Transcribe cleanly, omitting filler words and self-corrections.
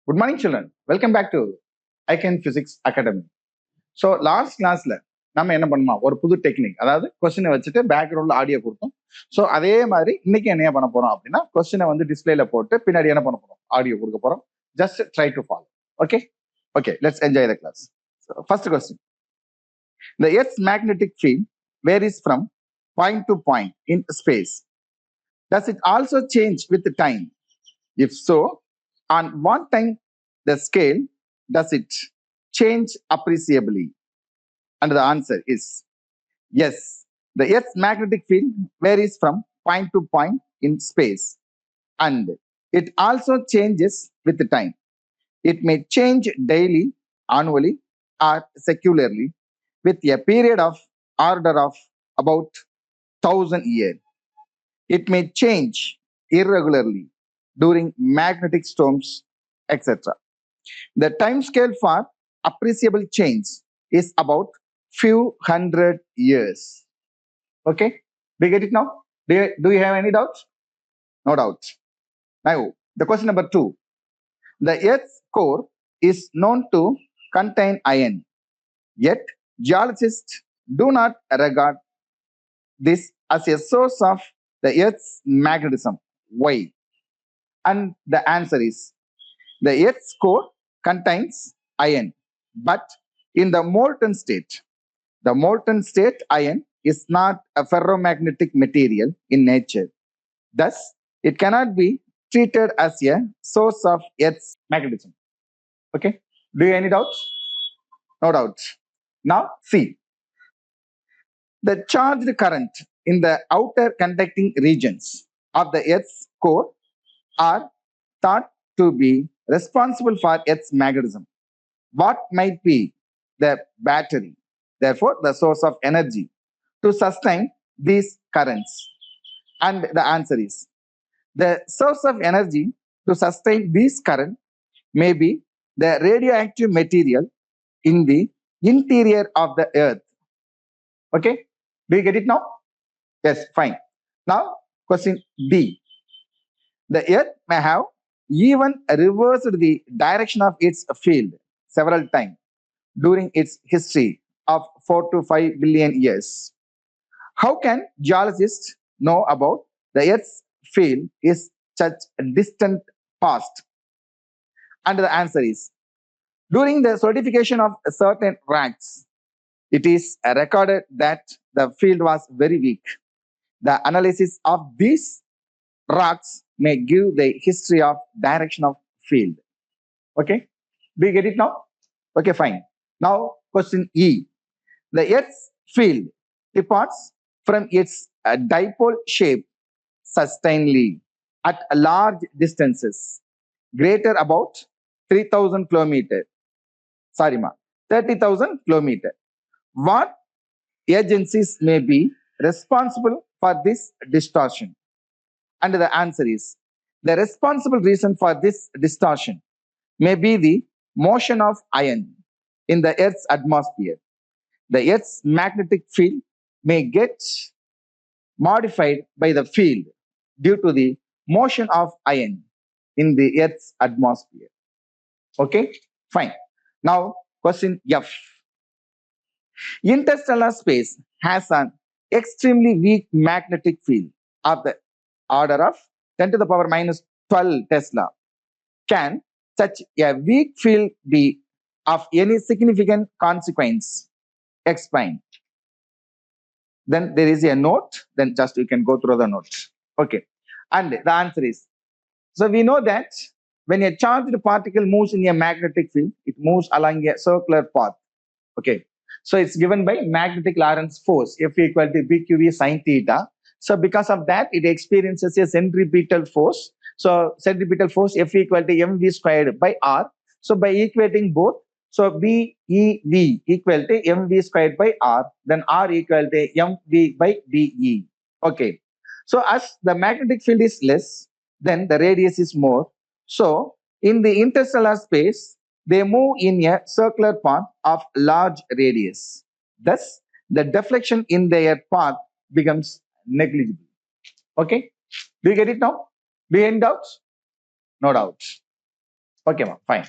Good morning, children. Welcome back to ICAN Physics Academy. So, last classல நம்ம என்ன பண்ணோம், ஒரு புது டெக்னிக், அதாவது கொஸ்டினை வச்சுட்டு பேக்ரவுண்ட்ல ஆடியோ கொடுத்தோம். ஸோ அதே மாதிரி இன்னைக்கு என்ன பண்ண போறோம் அப்படின்னா, கொஸ்டினை வந்து டிஸ்பிளேல போட்டு பின்னாடி என்ன பண்ண போறோம், ஆடியோ கொடுக்க போறோம். Just try to follow. Okay okay, let's enjoy the class. First question. The Earth's magnetic field varies from point to point in space. Does it also change with time? If so, on what time the scale does it change appreciably? And the answer is yes. The Earth's magnetic field varies from point to point in space, and it also changes with time. It may change daily, annually, or secularly with a period of order of about 1,000 years. It may change irregularly during magnetic storms, etc. The time scale for appreciable change is about few hundred years. Okay, do you get it now? Do you have any doubts? No doubt. Now, the question number 2. The Earth's core is known to contain iron, yet geologists do not regard this as a source of the Earth's magnetism. Why? And the answer is the Earth's core contains iron, but in the molten state. The molten state iron is not a ferromagnetic material in nature. Thus, it cannot be treated as a source of Earth's magnetism. Okay? Do you have any doubts? No doubts. Now, see. The charged current in the outer conducting regions of the Earth's core are thought to be responsible for Earth's magnetism. What might be the battery, therefore the source of energy, to sustain these currents? And the answer is the source of energy to sustain these currents may be the radioactive material in the interior of the Earth. Okay, do you get it now? Yes, fine. Now, question D. The Earth may have even reversed the direction of its field several times during its history of 4 to 5 billion years. How can geologists know about the Earth's field is such a distant past? And the answer is, during the solidification of certain rocks, it is recorded that the field was very weak. The analysis of these rocks may give the history of direction of field. Okay, do you get it now? Okay, fine. Now, question E. The Earth's field departs from its dipole shape sustainedly at large distances, greater about 3,000 kilometers. Sorry, 30,000 kilometers. What agencies may be responsible for this distortion? And the answer is the responsible reason for this distortion may be the motion of iron in the Earth's atmosphere. The Earth's magnetic field may get modified by the field due to the motion of iron in the Earth's atmosphere. Okay, fine. Now, question F. Interstellar space has an extremely weak magnetic field of the order of 10 to the power minus 12 Tesla. Can such a weak field be of any significant consequence? Explain. Then there is a note, then just you can go through the note. Okay, and the answer is, so we know that when a charged particle moves in a magnetic field, it moves along a circular path. Okay, so it's given by magnetic Lorentz force, F equal to BQV sin theta. So because of that, it experiences a centripetal force. So centripetal force F equal to mv squared by r. So by equating both, so BEV equal to mv squared by r, then r equal to mv by dE. Okay, so as the magnetic field is less, then the radius is more. So in the interstellar space, they move in a circular path of large radius. Thus, the deflection in their path becomes negligible. Okay, do you get it now? Do you have any doubts? No doubts. ஓகேவா? Fine.